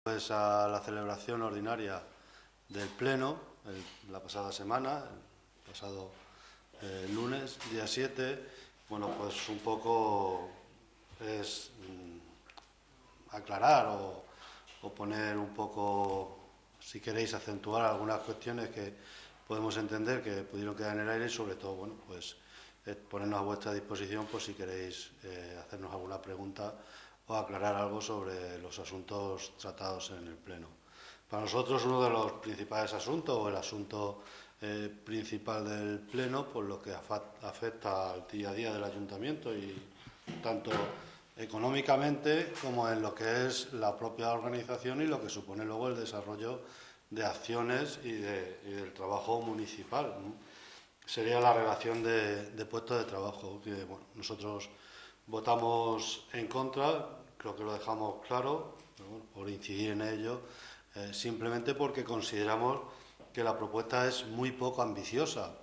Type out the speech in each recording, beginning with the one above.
Pues a la celebración ordinaria del Pleno, la pasada semana, el pasado lunes, día 7, bueno, pues un poco es aclarar o poner un poco, si queréis, acentuar algunas cuestiones que podemos entender que pudieron quedar en el aire y sobre todo, bueno, pues ponernos a vuestra disposición por si queréis hacernos alguna pregunta o aclarar algo sobre los asuntos tratados en el Pleno. Para nosotros uno de los principales asuntos, o el asunto principal del Pleno, pues lo que afecta al día a día del Ayuntamiento, y tanto económicamente como en lo que es la propia organización y lo que supone luego el desarrollo de acciones y del trabajo municipal, ¿no? Sería la relación de puestos de trabajo, que bueno, nosotros votamos en contra, creo que lo dejamos claro, pero bueno, por incidir en ello, simplemente porque consideramos que la propuesta es muy poco ambiciosa,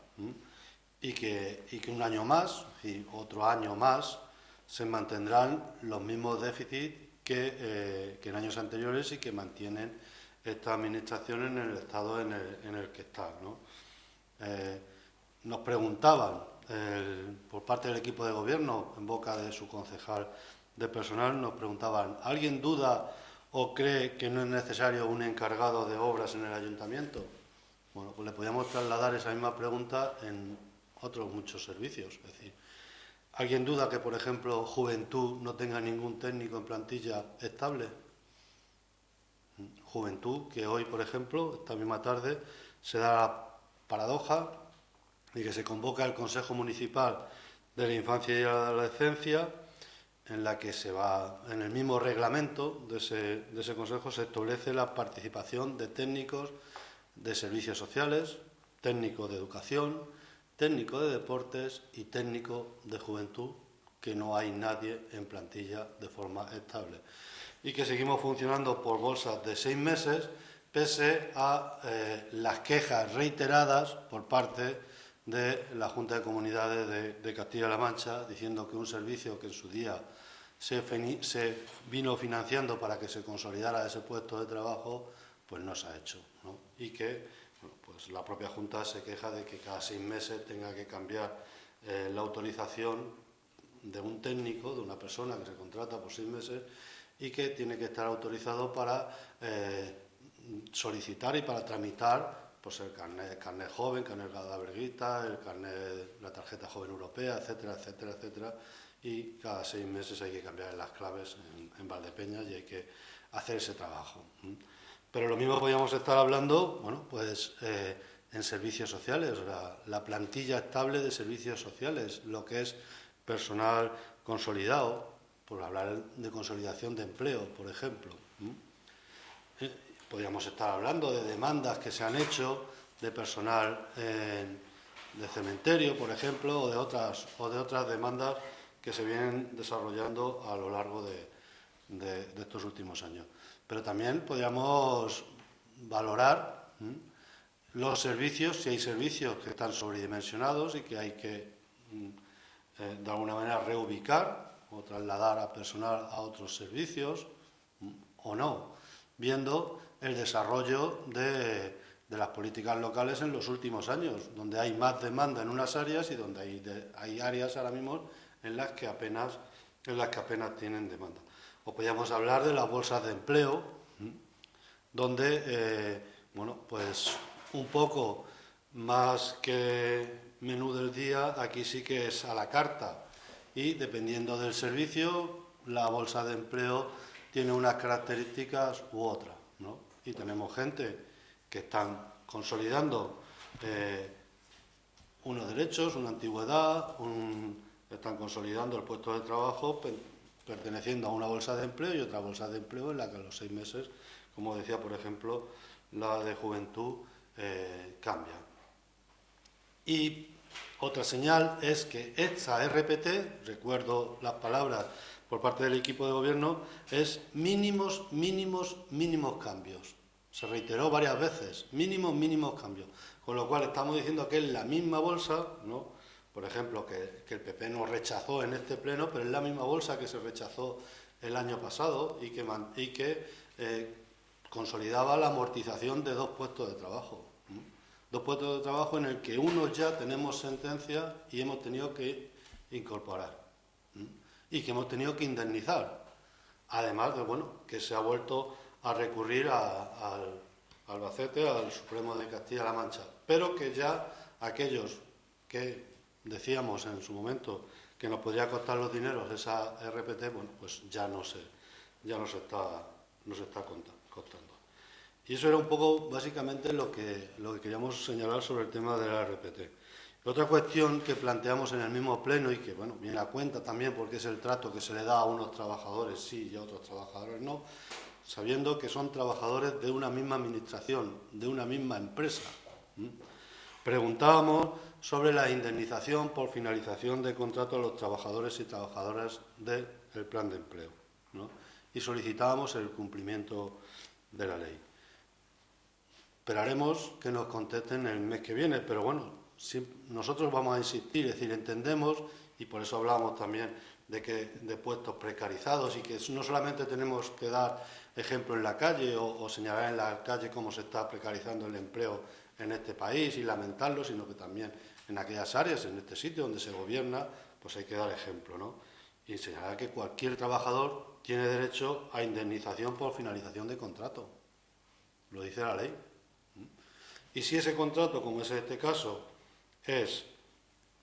y que un año más y otro año más se mantendrán los mismos déficits que en años anteriores y que mantienen esta administración en el estado en el que está, ¿no? Nos preguntaban por parte del equipo de gobierno, en boca de su concejal de personal, nos preguntaban: ¿alguien duda o cree que no es necesario un encargado de obras en el ayuntamiento? Bueno, pues le podíamos trasladar esa misma pregunta en otros muchos servicios. Es decir, ¿alguien duda que, por ejemplo, Juventud no tenga ningún técnico en plantilla estable? Juventud, que hoy, por ejemplo, esta misma tarde, se da la paradoja y que se convoca el Consejo Municipal de la Infancia y la Adolescencia, en la que se va, en el mismo reglamento de ese Consejo se establece la participación de técnicos de servicios sociales, técnico de educación, técnico de deportes y técnico de juventud, que no hay nadie en plantilla de forma estable. Y que seguimos funcionando por bolsas de 6 meses, pese a las quejas reiteradas por parte de la Junta de Comunidades de Castilla-La Mancha, diciendo que un servicio que en su día se vino financiando para que se consolidara ese puesto de trabajo, pues no se ha hecho, ¿no? Y que bueno, pues la propia Junta se queja de que cada 6 meses tenga que cambiar la autorización de un técnico, de una persona que se contrata por 6 meses y que tiene que estar autorizado para solicitar y para tramitar pues el carnet joven, carnet Gadaberguita, el carnet, la tarjeta joven europea, etcétera, etcétera, etcétera, y cada 6 meses hay que cambiar las claves en Valdepeñas y hay que hacer ese trabajo. Pero lo mismo podríamos estar hablando, bueno, pues en servicios sociales, la plantilla estable de servicios sociales, lo que es personal consolidado, por hablar de consolidación de empleo, por ejemplo. Podríamos estar hablando de demandas que se han hecho de personal de cementerio, por ejemplo, o de otras demandas que se vienen desarrollando a lo largo de estos últimos años. Pero también podríamos valorar los servicios, si hay servicios que están sobredimensionados y que hay que, de alguna manera, reubicar o trasladar a personal a otros servicios, o no, viendo el desarrollo de las políticas locales en los últimos años, donde hay más demanda en unas áreas y donde hay áreas ahora mismo en las que apenas tienen demanda. O podríamos hablar de las bolsas de empleo, donde, bueno, pues un poco más que menú del día, aquí sí que es a la carta y dependiendo del servicio, la bolsa de empleo tiene unas características u otras, ¿no? Y tenemos gente que están consolidando unos derechos, una antigüedad, están consolidando el puesto de trabajo perteneciendo a una bolsa de empleo y otra bolsa de empleo en la que a los 6 meses, como decía, por ejemplo, la de juventud, cambia. Y otra señal es que esta RPT, recuerdo las palabras por parte del equipo de gobierno, es mínimos, mínimos, mínimos cambios. Se reiteró varias veces, mínimos, mínimos cambios. Con lo cual estamos diciendo que es la misma bolsa, ¿no? Por ejemplo, que el PP nos rechazó en este pleno, pero es la misma bolsa que se rechazó el año pasado y que consolidaba la amortización de 2 puestos de trabajo. 2 puestos de trabajo en el que uno ya tenemos sentencia y hemos tenido que incorporar y que hemos tenido que indemnizar. Además de, bueno, que se ha vuelto a recurrir al Albacete, al Supremo de Castilla-La Mancha, pero que ya aquellos que decíamos en su momento que nos podría costar los dineros esa RPT, bueno, pues ya no se está costando. Y eso era un poco, básicamente, lo que queríamos señalar sobre el tema de la RPT. Otra cuestión que planteamos en el mismo pleno y que, bueno, viene a cuenta también porque es el trato que se le da a unos trabajadores sí y a otros trabajadores no, sabiendo que son trabajadores de una misma administración, de una misma empresa. Preguntábamos sobre la indemnización por finalización de contrato a los trabajadores y trabajadoras del plan de empleo, ¿no? Y solicitábamos el cumplimiento de la ley. Esperaremos que nos contesten el mes que viene, pero bueno, nosotros vamos a insistir, es decir, entendemos, y por eso hablábamos también de puestos precarizados y que no solamente tenemos que dar ejemplo en la calle o señalar en la calle cómo se está precarizando el empleo en este país y lamentarlo, sino que también en aquellas áreas, en este sitio donde se gobierna, pues hay que dar ejemplo, ¿no? Y señalar que cualquier trabajador tiene derecho a indemnización por finalización de contrato. Lo dice la ley. Y si ese contrato, como es este caso, es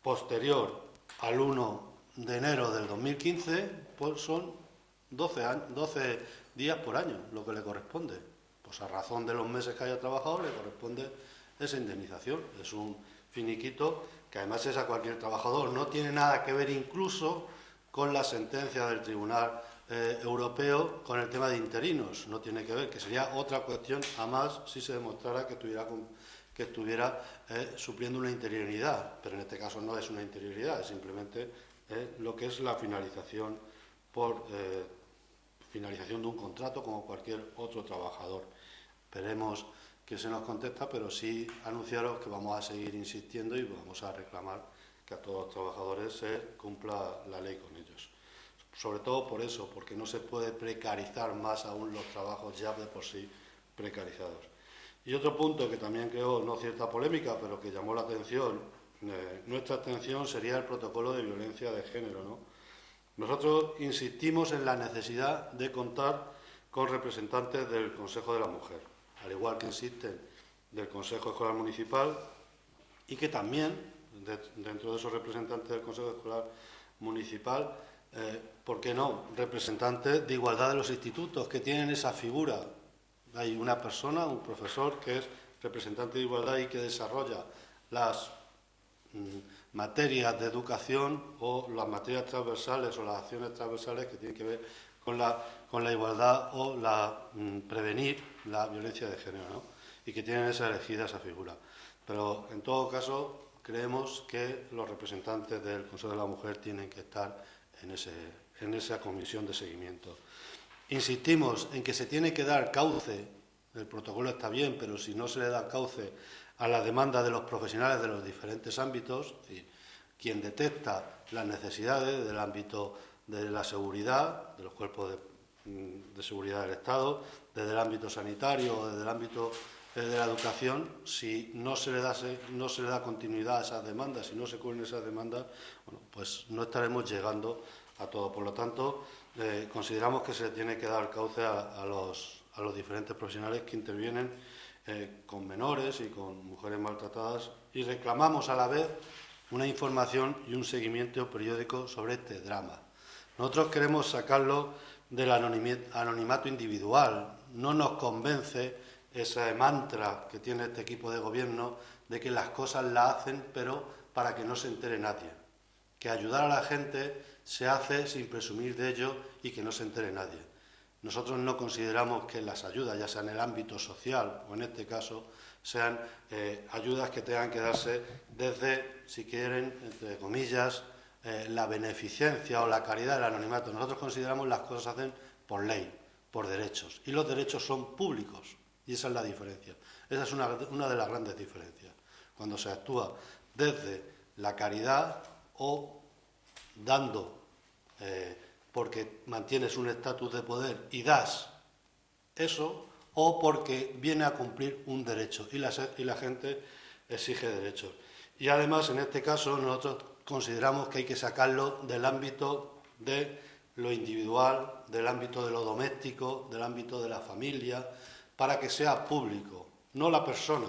posterior al 1 de enero del 2015, pues son 12 días por año lo que le corresponde. Pues a razón de los meses que haya trabajado le corresponde esa indemnización. Es un finiquito que además es a cualquier trabajador. No tiene nada que ver incluso con la sentencia del Tribunal Europeo con el tema de interinos. No tiene que ver, que sería otra cuestión a más si se demostrara que estuviera supliendo una interioridad, pero en este caso no es una interioridad, es simplemente lo que es la finalización finalización de un contrato como cualquier otro trabajador. Esperemos que se nos contesta, pero sí anunciaros que vamos a seguir insistiendo y vamos a reclamar que a todos los trabajadores se cumpla la ley con ellos. Sobre todo por eso, porque no se puede precarizar más aún los trabajos ya de por sí precarizados. Y otro punto que también creó no cierta polémica, pero que llamó la atención, nuestra atención, sería el protocolo de violencia de género, ¿no? Nosotros insistimos en la necesidad de contar con representantes del Consejo de la Mujer, al igual que existen del Consejo Escolar Municipal, y que también, dentro de esos representantes del Consejo Escolar Municipal, ¿por qué no?, representantes de igualdad de los institutos, que tienen esa figura. Hay una persona, un profesor, que es representante de igualdad y que desarrolla las materias de educación o las materias transversales o las acciones transversales que tienen que ver con la igualdad o prevenir la violencia de género, ¿no? Y que tienen elegida esa figura. Pero, en todo caso, creemos que los representantes del Consejo de la Mujer tienen que estar en esa comisión de seguimiento. Insistimos en que se tiene que dar cauce, el protocolo está bien, pero si no se le da cauce a la demanda de los profesionales de los diferentes ámbitos, es decir, quien detecta las necesidades del ámbito de la seguridad, de los cuerpos de seguridad del Estado, desde el ámbito sanitario o desde el ámbito de la educación, si no se le da continuidad a esas demandas, si no se cubren esas demandas, bueno, pues no estaremos llegando a todo. Por lo tanto, consideramos que se tiene que dar cauce a los diferentes profesionales que intervienen con menores y con mujeres maltratadas, y reclamamos a la vez una información y un seguimiento periódico sobre este drama. Nosotros queremos sacarlo del anonimato individual. No nos convence ese mantra que tiene este equipo de gobierno de que las cosas las hacen pero para que no se entere nadie. Que ayudar a la gente se hace sin presumir de ello y que no se entere nadie. Nosotros no consideramos que las ayudas, ya sea en el ámbito social o en este caso, sean ayudas que tengan que darse desde, si quieren, entre comillas, la beneficencia o la caridad del anonimato. Nosotros consideramos que las cosas se hacen por ley, por derechos, y los derechos son públicos, y esa es la diferencia. Esa es una de las grandes diferencias. Cuando se actúa desde la caridad o dando, porque mantienes un estatus de poder y das eso, o porque viene a cumplir un derecho y la gente exige derechos. Y además, en este caso, nosotros consideramos que hay que sacarlo del ámbito de lo individual, del ámbito de lo doméstico, del ámbito de la familia, para que sea público, no la persona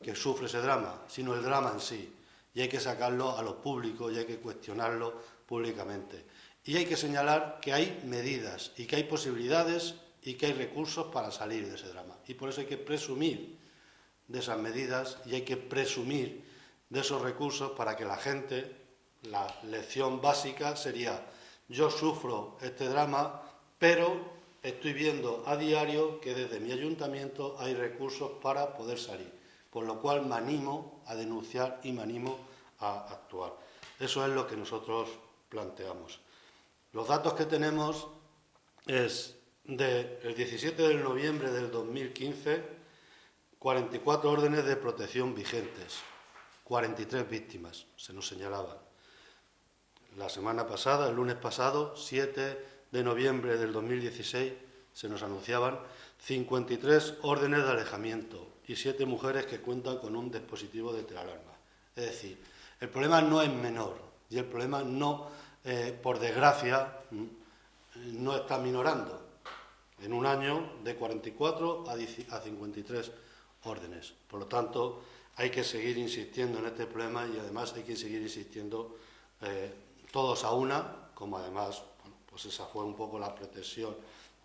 que sufre ese drama, sino el drama en sí. Y hay que sacarlo a lo público y hay que cuestionarlo públicamente. Y hay que señalar que hay medidas y que hay posibilidades y que hay recursos para salir de ese drama. Y por eso hay que presumir de esas medidas y hay que presumir de esos recursos para que la gente, la lección básica sería: yo sufro este drama, pero estoy viendo a diario que desde mi ayuntamiento hay recursos para poder salir, por lo cual me animo a denunciar y me animo a actuar. Eso es lo que nosotros planteamos. Los datos que tenemos es del 17 de noviembre del 2015, 44 órdenes de protección vigentes, 43 víctimas se nos señalaban. La semana pasada, el lunes pasado, 7 de noviembre del 2016, se nos anunciaban 53 órdenes de alejamiento y 7 mujeres que cuentan con un dispositivo de alarma. Es decir, el problema no es menor y el problema no, por desgracia, no está minorando. En un año de 44 a 53 órdenes. Por lo tanto, hay que seguir insistiendo en este problema y además hay que seguir insistiendo todos a una, como además, bueno, pues esa fue un poco la pretensión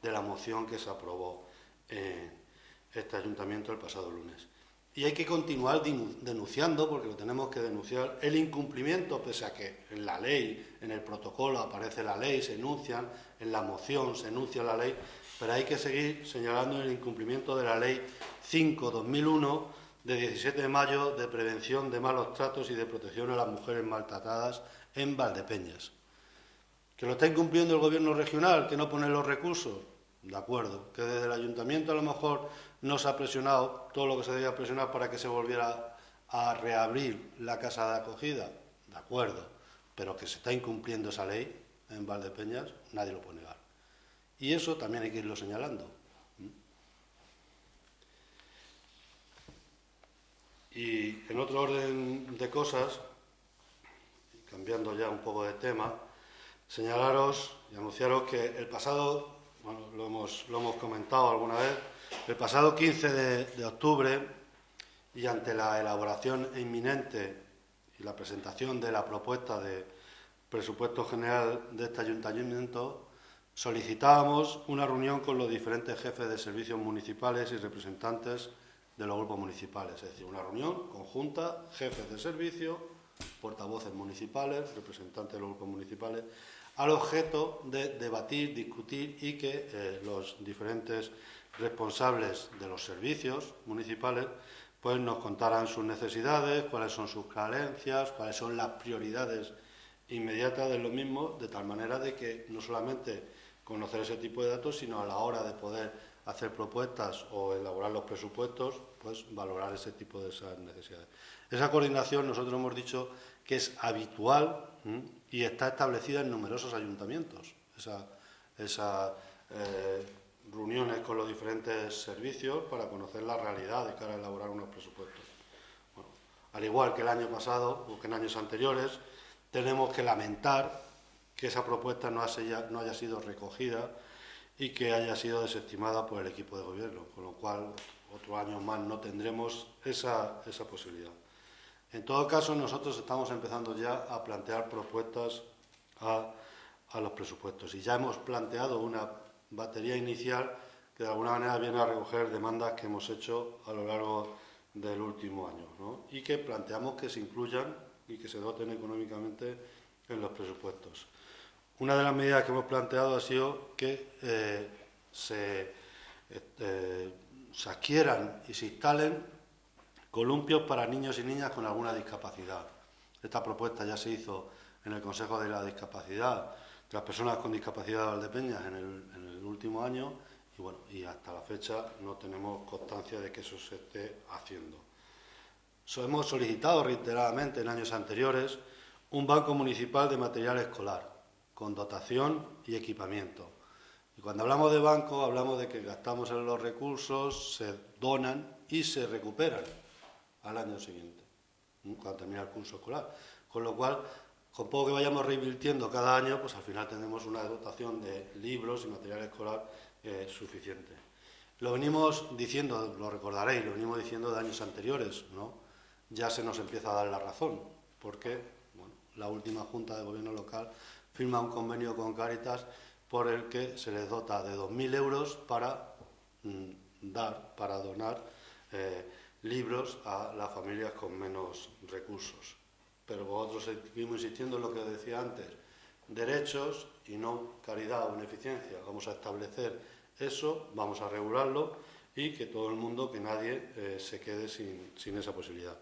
de la moción que se aprobó en este ayuntamiento el pasado lunes. Y hay que continuar denunciando, porque lo tenemos que denunciar, el incumplimiento, pese a que en la ley, en el protocolo aparece la ley, se enuncian, en la moción se enuncia la ley, pero hay que seguir señalando el incumplimiento de la Ley 5/2001 de 17 de mayo de prevención de malos tratos y de protección a las mujeres maltratadas en Valdepeñas. ¿Que lo está incumpliendo el Gobierno regional, que no pone los recursos? De acuerdo. ¿Que desde el ayuntamiento a lo mejor no se ha presionado todo lo que se debía presionar para que se volviera a reabrir la casa de acogida? De acuerdo. Pero que se está incumpliendo esa ley en Valdepeñas, nadie lo puede negar. Y eso también hay que irlo señalando. Y en otro orden de cosas, cambiando ya un poco de tema, señalaros y anunciaros que el pasado, bueno, lo hemos comentado alguna vez, el pasado 15 de octubre, y ante la elaboración inminente y la presentación de la propuesta de presupuesto general de este ayuntamiento, solicitábamos una reunión con los diferentes jefes de servicios municipales y representantes de los grupos municipales, es decir, una reunión conjunta, jefes de servicio, portavoces municipales, representantes de los grupos municipales, al objeto de debatir, discutir y que los diferentes responsables de los servicios municipales pues nos contaran sus necesidades, cuáles son sus carencias, cuáles son las prioridades inmediatas de los mismos, de tal manera de que no solamente conocer ese tipo de datos, sino a la hora de poder hacer propuestas o elaborar los presupuestos, pues valorar ese tipo de esas necesidades. Esa coordinación nosotros hemos dicho que es habitual y está establecida en numerosos ayuntamientos. Esas reuniones con los diferentes servicios para conocer la realidad de cara a elaborar unos presupuestos. Bueno, al igual que el año pasado o que en años anteriores, tenemos que lamentar que esa propuesta no haya sido recogida y que haya sido desestimada por el equipo de gobierno, con lo cual otro año más no tendremos esa posibilidad. En todo caso, nosotros estamos empezando ya a plantear propuestas a los presupuestos y ya hemos planteado una batería inicial que de alguna manera viene a recoger demandas que hemos hecho a lo largo del último año, ¿no? Y que planteamos que se incluyan y que se doten económicamente en los presupuestos. Una de las medidas que hemos planteado ha sido que se adquieran y se instalen columpios para niños y niñas con alguna discapacidad. Esta propuesta ya se hizo en el Consejo de la Discapacidad de las personas con discapacidad de Valdepeñas en el último año y, bueno, y hasta la fecha no tenemos constancia de que eso se esté haciendo. Hemos solicitado reiteradamente en años anteriores un banco municipal de material escolar con dotación y equipamiento. Y Cuando hablamos de banco, hablamos de que gastamos en los recursos, se donan y se recuperan al año siguiente, cuando termina el curso escolar. Con lo cual, con poco que vayamos reinvirtiendo cada año, pues al final tenemos una dotación de libros y material escolar suficiente. Lo venimos diciendo, lo recordaréis, lo venimos diciendo de años anteriores, ¿no? Ya se nos empieza a dar la razón, porque bueno, la última Junta de Gobierno local firma un convenio con Cáritas por el que se les dota de 2.000 euros para donar libros a las familias con menos recursos. Pero vosotros seguimos insistiendo en lo que decía antes, derechos y no caridad o beneficencia. Vamos a establecer eso, vamos a regularlo y que todo el mundo, que nadie se quede sin esa posibilidad.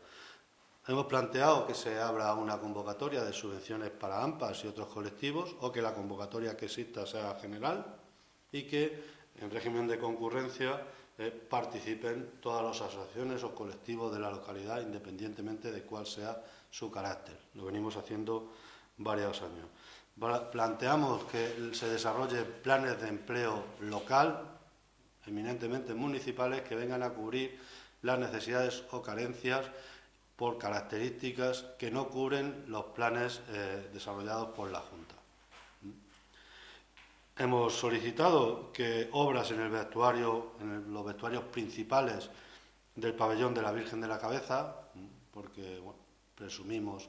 Hemos planteado que se abra una convocatoria de subvenciones para AMPAs y otros colectivos, o que la convocatoria que exista sea general y que en régimen de concurrencia participen todas las asociaciones o colectivos de la localidad, independientemente de cuál sea su carácter. Lo venimos haciendo varios años. Planteamos que se desarrolle planes de empleo local, eminentemente municipales, que vengan a cubrir las necesidades o carencias por características que no cubren los planes desarrollados por la Junta. Hemos solicitado que obras en el vestuario, los vestuarios principales del pabellón de la Virgen de la Cabeza, porque bueno, presumimos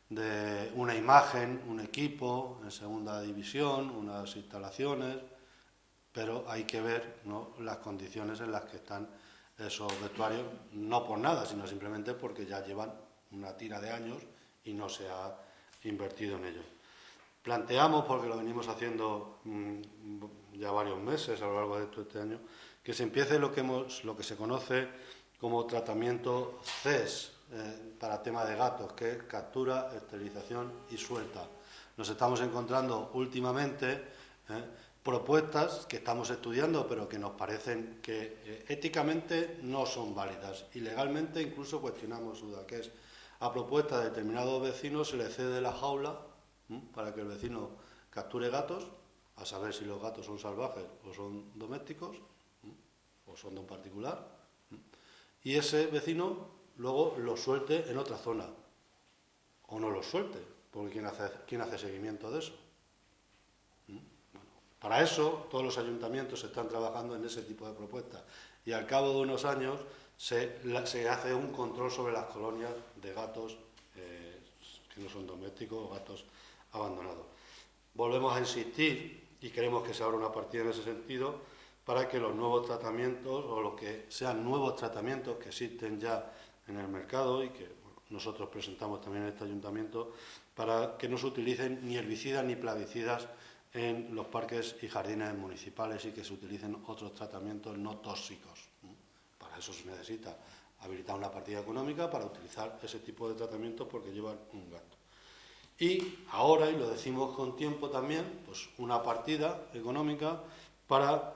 de una imagen, un equipo en segunda división, unas instalaciones, pero hay que ver, ¿no?, las condiciones en las que están esos vestuarios, no por nada, sino simplemente porque ya llevan una tira de años y no se ha invertido en ellos. Planteamos, porque lo venimos haciendo ya varios meses a lo largo de todo este año, que se empiece lo que se conoce como tratamiento CES para tema de gatos, que es captura, esterilización y suelta. Nos estamos encontrando últimamente propuestas que estamos estudiando, pero que nos parecen que éticamente no son válidas y legalmente incluso cuestionamos su duda, que es a propuesta de determinados vecinos se le cede la jaula para que el vecino capture gatos, a saber si los gatos son salvajes o son domésticos o son de un particular, y ese vecino luego los suelte en otra zona o no los suelte, porque ¿quién hace seguimiento de eso? Para eso, todos los ayuntamientos están trabajando en ese tipo de propuestas y al cabo de unos años se hace un control sobre las colonias de gatos que no son domésticos o gatos abandonados. Volvemos a insistir y queremos que se abra una partida en ese sentido para que los nuevos tratamientos o lo que sean nuevos tratamientos que existen ya en el mercado y que nosotros presentamos también en este ayuntamiento, para que no se utilicen ni herbicidas ni plaguicidas en los parques y jardines municipales y que se utilicen otros tratamientos no tóxicos. Para eso se necesita habilitar una partida económica para utilizar ese tipo de tratamientos porque llevan un gasto. Y ahora, y lo decimos con tiempo también, pues una partida económica para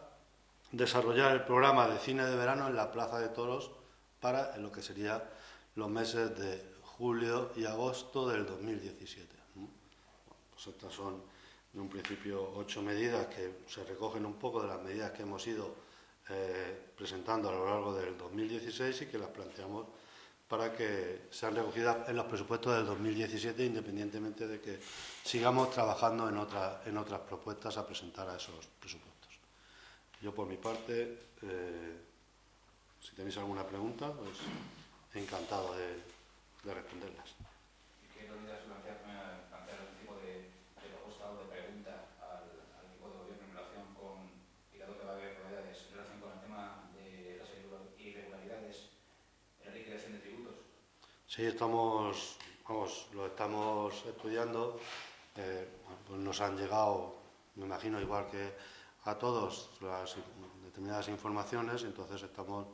desarrollar el programa de cine de verano en la Plaza de Toros para lo que serían los meses de julio y agosto del 2017. Pues estas son, en un principio, 8 medidas que se recogen un poco de las medidas que hemos ido presentando a lo largo del 2016 y que las planteamos para que sean recogidas en los presupuestos del 2017, independientemente de que sigamos trabajando en otras propuestas a presentar a esos presupuestos. Yo, por mi parte, si tenéis alguna pregunta, pues encantado de responderlas. ¿Qué medidas plantear algún tipo de propuesta o de pregunta al equipo de gobierno en relación con, y dado que va a haber novedades, en relación con el tema de las irregularidades en la liquidación de tributos? Sí, lo estamos estudiando. Pues nos han llegado, me imagino, igual que a todos, las determinadas informaciones, entonces estamos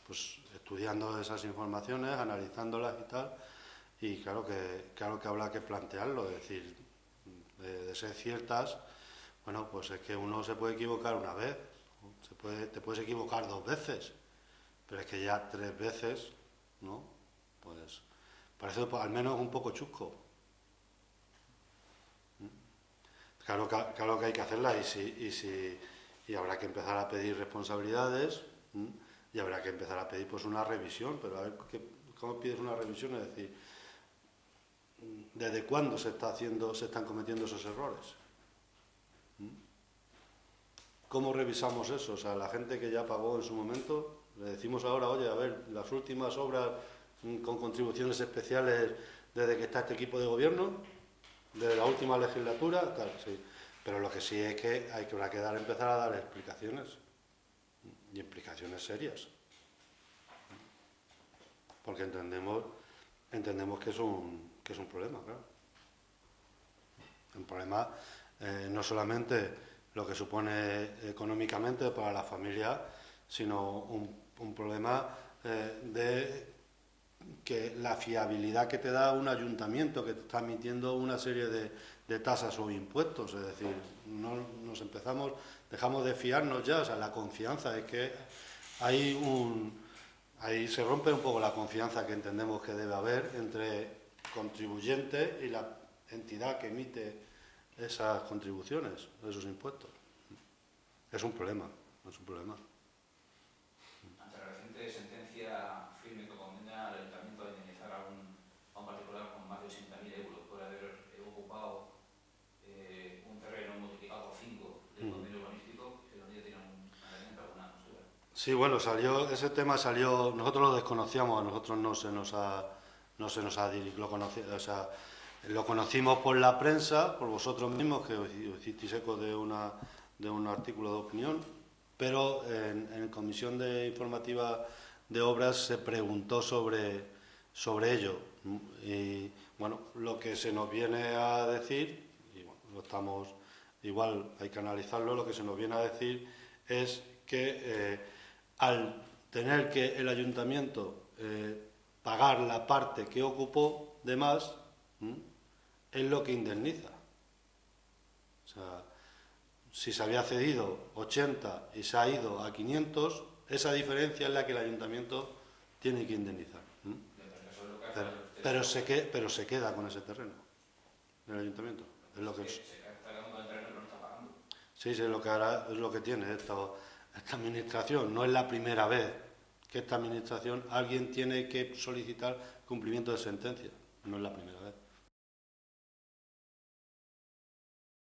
pues estudiando esas informaciones, analizándolas y tal, y claro que habrá que plantearlo, es decir, de ser ciertas, bueno, pues es que uno se puede equivocar una vez, te puedes equivocar 2 veces, pero es que ya 3 veces, ¿no? Pues parece al menos un poco chusco. Claro que hay que hacerla y si y habrá que empezar a pedir responsabilidades, y habrá que empezar a pedir pues una revisión. Pero a ver, ¿cómo pides una revisión? Es decir, ¿desde cuándo se están cometiendo esos errores? ¿Cómo revisamos eso? O sea, la gente que ya pagó en su momento, le decimos ahora, oye, a ver, las últimas obras con contribuciones especiales desde que está este equipo de gobierno, desde la última legislatura, tal, sí. Pero lo que sí es que habrá que empezar a dar explicaciones, y explicaciones serias. Porque entendemos que es un problema, claro. Un problema no solamente lo que supone económicamente para la familia, sino un problema de que la fiabilidad que te da un ayuntamiento que te está emitiendo una serie de tasas o impuestos. Es decir, dejamos de fiarnos ya. O sea, la confianza es que ahí se rompe un poco la confianza que entendemos que debe haber entre contribuyente y la entidad que emite esas contribuciones, esos impuestos. Es un problema. Ante la reciente sentencia firme que condena al Ayuntamiento a indemnizar a un particular con más de 80.000 euros por haber ocupado un terreno multiplicado por 5 del convenio urbanístico, ¿el Unido tiene alguna postura? Sí, bueno, ese tema salió, nosotros lo desconocíamos, a nosotros no se nos ha dirigido, lo conocimos por la prensa, por vosotros mismos, que os hicisteis eco de un artículo de opinión, pero en comisión informativa de obras se preguntó sobre ello. Y bueno, lo que se nos viene a decir, y bueno, igual hay que analizarlo, lo que se nos viene a decir es que al tener que el ayuntamiento pagar la parte que ocupó de más, es lo que indemniza. O sea, si se había cedido 80 y se ha ido a 500, esa diferencia es la que el ayuntamiento tiene que indemnizar. Pero se queda con ese terreno, el ayuntamiento. Es lo que es. Sí, es lo que hará, es lo que tiene esta administración. No es la primera vez que esta administración alguien tiene que solicitar cumplimiento de sentencia. No es la primera vez.